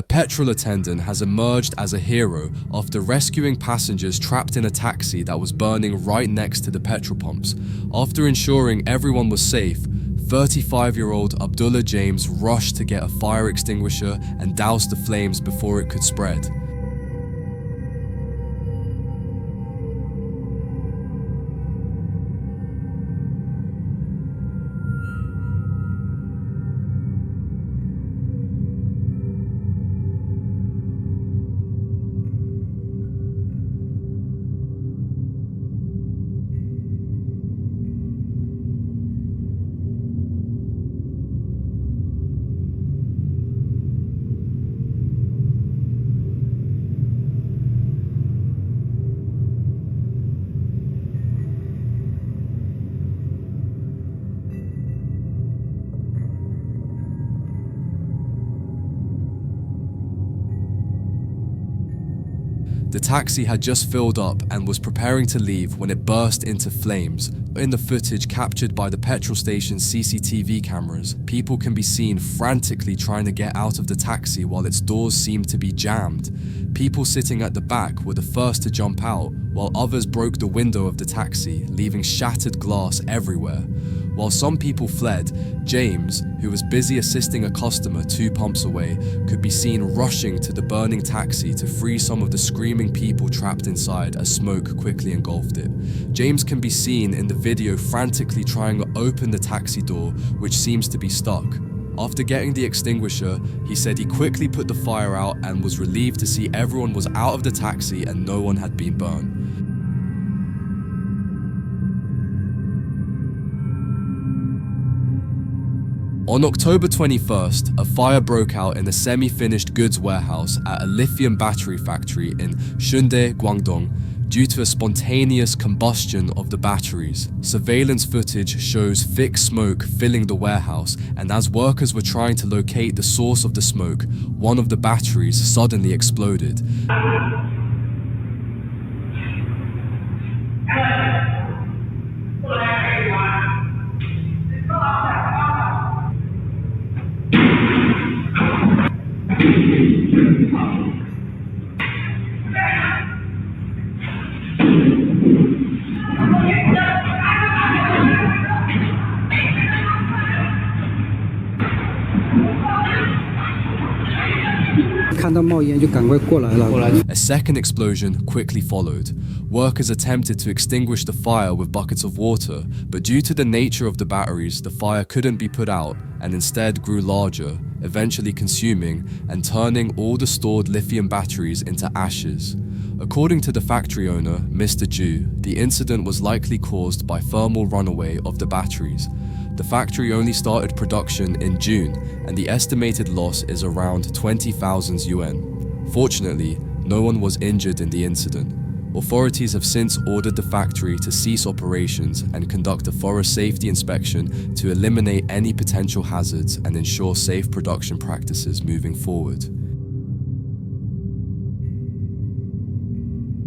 A petrol attendant has emerged as a hero after rescuing passengers trapped in a taxi that was burning right next to the petrol pumps. After ensuring everyone was safe, 35-year-old Abdullah James rushed to get a fire extinguisher and douse the flames before it could spread. The taxi had just filled up and was preparing to leave when it burst into flames. In the footage captured by the petrol station's CCTV cameras, people can be seen frantically trying to get out of the taxi while its doors seemed to be jammed. People sitting at the back were the first to jump out, while others broke the window of the taxi, leaving shattered glass everywhere. While some people fled, James, who was busy assisting a customer 2 pumps away, could be seen rushing to the burning taxi to free some of the screaming people trapped inside as smoke quickly engulfed it. James can be seen in the video frantically trying to open the taxi door, which seems to be stuck. After getting the extinguisher, he said he quickly put the fire out and was relieved to see everyone was out of the taxi and no one had been burned. On October 21st, a fire broke out in a semi-finished goods warehouse at a lithium battery factory in Shunde, Guangdong, due to a spontaneous combustion of the batteries. Surveillance footage shows thick smoke filling the warehouse, and as workers were trying to locate the source of the smoke, one of the batteries suddenly exploded. A second explosion quickly followed. Workers attempted to extinguish the fire with buckets of water, but due to the nature of the batteries, the fire couldn't be put out and instead grew larger, eventually consuming and turning all the stored lithium batteries into ashes. According to the factory owner, Mr. Ju, the incident was likely caused by thermal runaway of the batteries. The factory only started production in June, and the estimated loss is around 20,000 yuan. Fortunately, no one was injured in the incident. Authorities have since ordered the factory to cease operations and conduct a thorough safety inspection to eliminate any potential hazards and ensure safe production practices moving forward.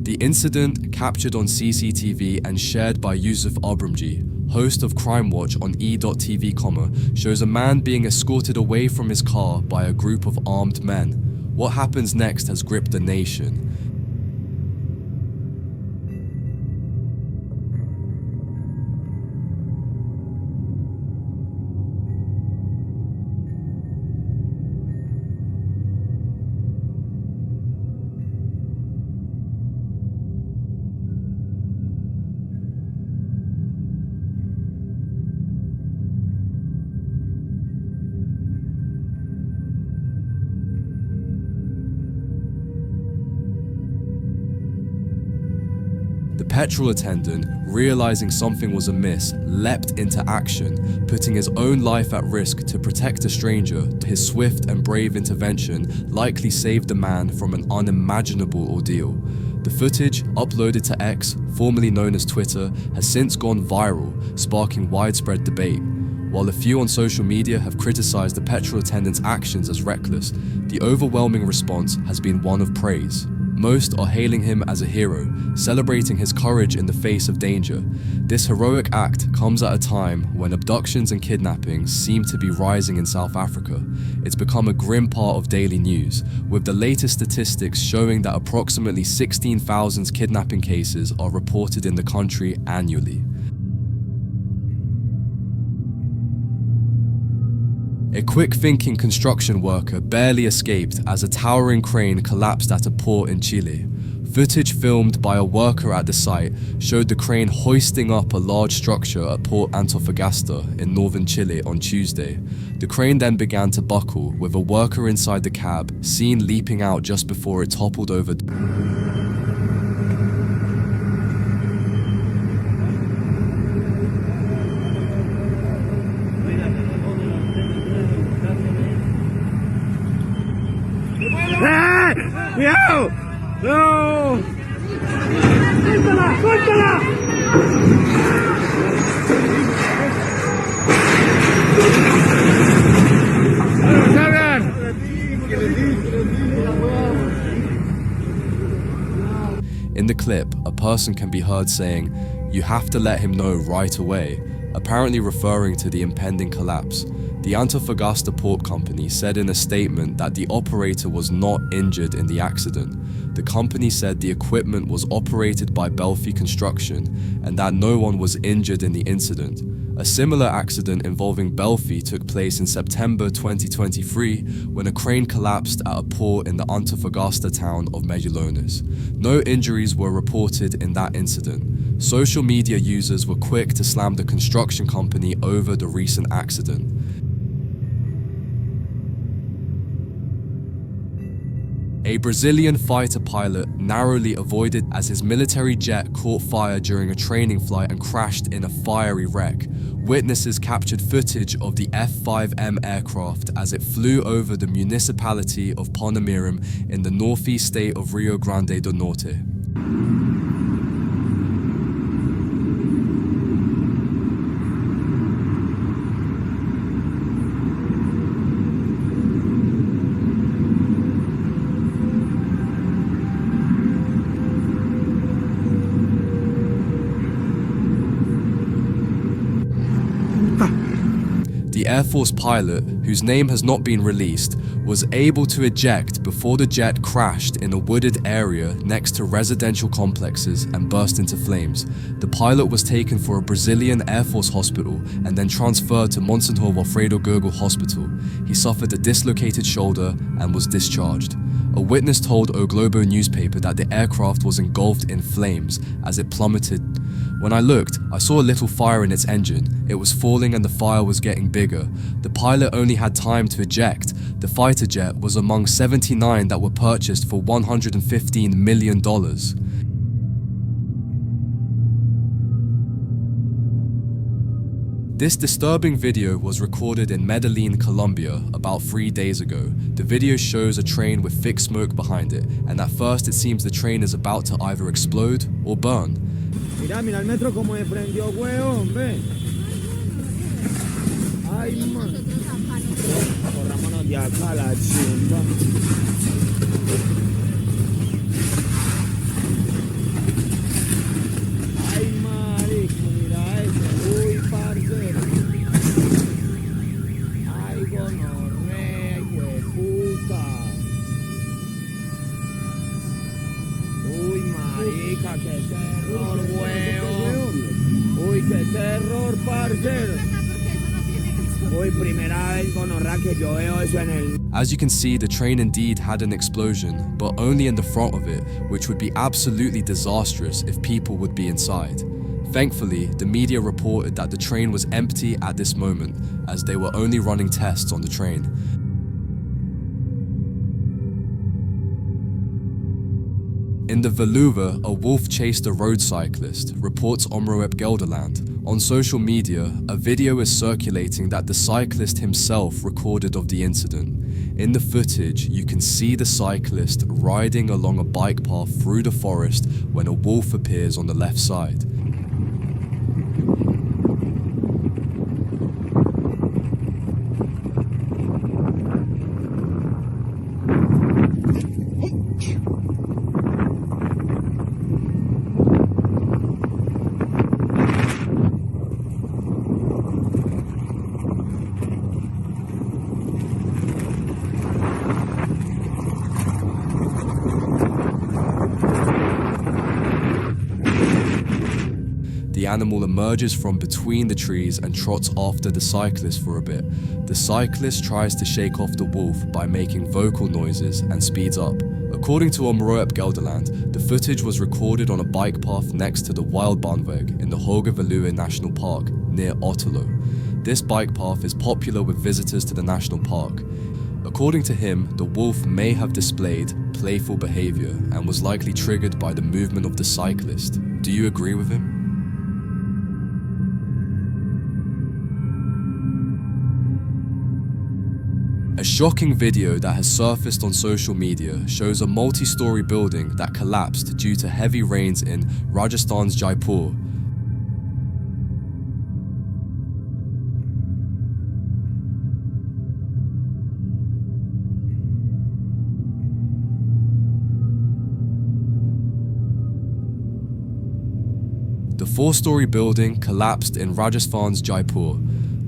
The incident, captured on CCTV and shared by Yusuf Abramji, host of Crime Watch on E.TV, shows a man being escorted away from his car by a group of armed men. What happens next has gripped the nation. The petrol attendant, realizing something was amiss, leapt into action, putting his own life at risk to protect a stranger. His swift and brave intervention likely saved the man from an unimaginable ordeal. The footage, uploaded to X, formerly known as Twitter, has since gone viral, sparking widespread debate. While a few on social media have criticized the petrol attendant's actions as reckless, the overwhelming response has been one of praise. Most are hailing him as a hero, celebrating his courage in the face of danger. This heroic act comes at a time when abductions and kidnappings seem to be rising in South Africa. It's become a grim part of daily news, with the latest statistics showing that approximately 16,000 kidnapping cases are reported in the country annually. A quick-thinking construction worker barely escaped as a towering crane collapsed at a port in Chile. Footage filmed by a worker at the site showed the crane hoisting up a large structure at Port Antofagasta in northern Chile on Tuesday. The crane then began to buckle, with a worker inside the cab seen leaping out just before it toppled over. ¡Cuidado! ¡No! ¡Suéltala! ¡Suéltala! ¡Salgan! In the clip, a person can be heard saying, "You have to let him know right away," apparently referring to the impending collapse. The Antofagasta Port Company said in a statement that the operator was not injured in the accident. The company said the equipment was operated by Belfi Construction and that no one was injured in the incident. A similar accident involving Belfi took place in September 2023 when a crane collapsed at a port in the Antofagasta town of Medulones. No injuries were reported in that incident. Social media users were quick to slam the construction company over the recent accident. A Brazilian fighter pilot narrowly avoided as his military jet caught fire during a training flight and crashed in a fiery wreck. Witnesses captured footage of the F-5M aircraft as it flew over the municipality of Panamirim in the northeast state of Rio Grande do Norte. The Air Force pilot, whose name has not been released, was able to eject before the jet crashed in a wooded area next to residential complexes and burst into flames. The pilot was taken for a Brazilian Air Force hospital and then transferred to Monsenhor Alfredo Gergel Hospital. He suffered a dislocated shoulder and was discharged. A witness told O Globo newspaper that the aircraft was engulfed in flames as it plummeted. When I looked, I saw a little fire in its engine. It was falling and the fire was getting bigger. The pilot only had time to eject. The fighter jet was among 79 that were purchased for $115 million. This disturbing video was recorded in Medellin, Colombia, about 3 days ago. The video shows a train with thick smoke behind it, and at first it seems the train is about to either explode or burn. Mira, mira el metro como me prendió, weón, ve. Ay, man. Corrámonos de acá, la chimba. Ay, marico, mira eso. Uy, parcero. Ay, gonorrea, hijo de puta. Uy, marica, qué terror, weón. Uy, qué terror, parcero. Uy, primera vez, gonorrea, que yo veo eso en el... As you can see, the train indeed had an explosion, but only in the front of it, which would be absolutely disastrous if people would be inside. Thankfully, the media reported that the train was empty at this moment, as they were only running tests on the train. In the Veluwe, a wolf chased a road cyclist, reports Omroep Gelderland. On social media, a video is circulating that the cyclist himself recorded of the incident. In the footage, you can see the cyclist riding along a bike path through the forest when a wolf appears on the left side. animal emerges from between the trees and trots after the cyclist for a bit. The cyclist tries to shake off the wolf by making vocal noises and speeds up. According to Omroep Gelderland, the footage was recorded on a bike path next to the Wildbahnweg in the Hoge Veluwe National Park near Otterlo. This bike path is popular with visitors to the national park. According to him, the wolf may have displayed playful behavior and was likely triggered by the movement of the cyclist. Do you agree with him? A shocking video that has surfaced on social media shows a multi-story building that collapsed due to heavy rains in Rajasthan's Jaipur. The four-story building collapsed in Rajasthan's Jaipur.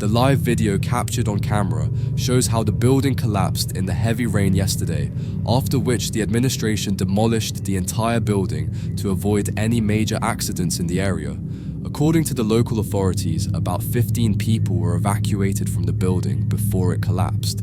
The live video captured on camera shows how the building collapsed in the heavy rain yesterday, after which the administration demolished the entire building to avoid any major accidents in the area. According to the local authorities, about 15 people were evacuated from the building before it collapsed.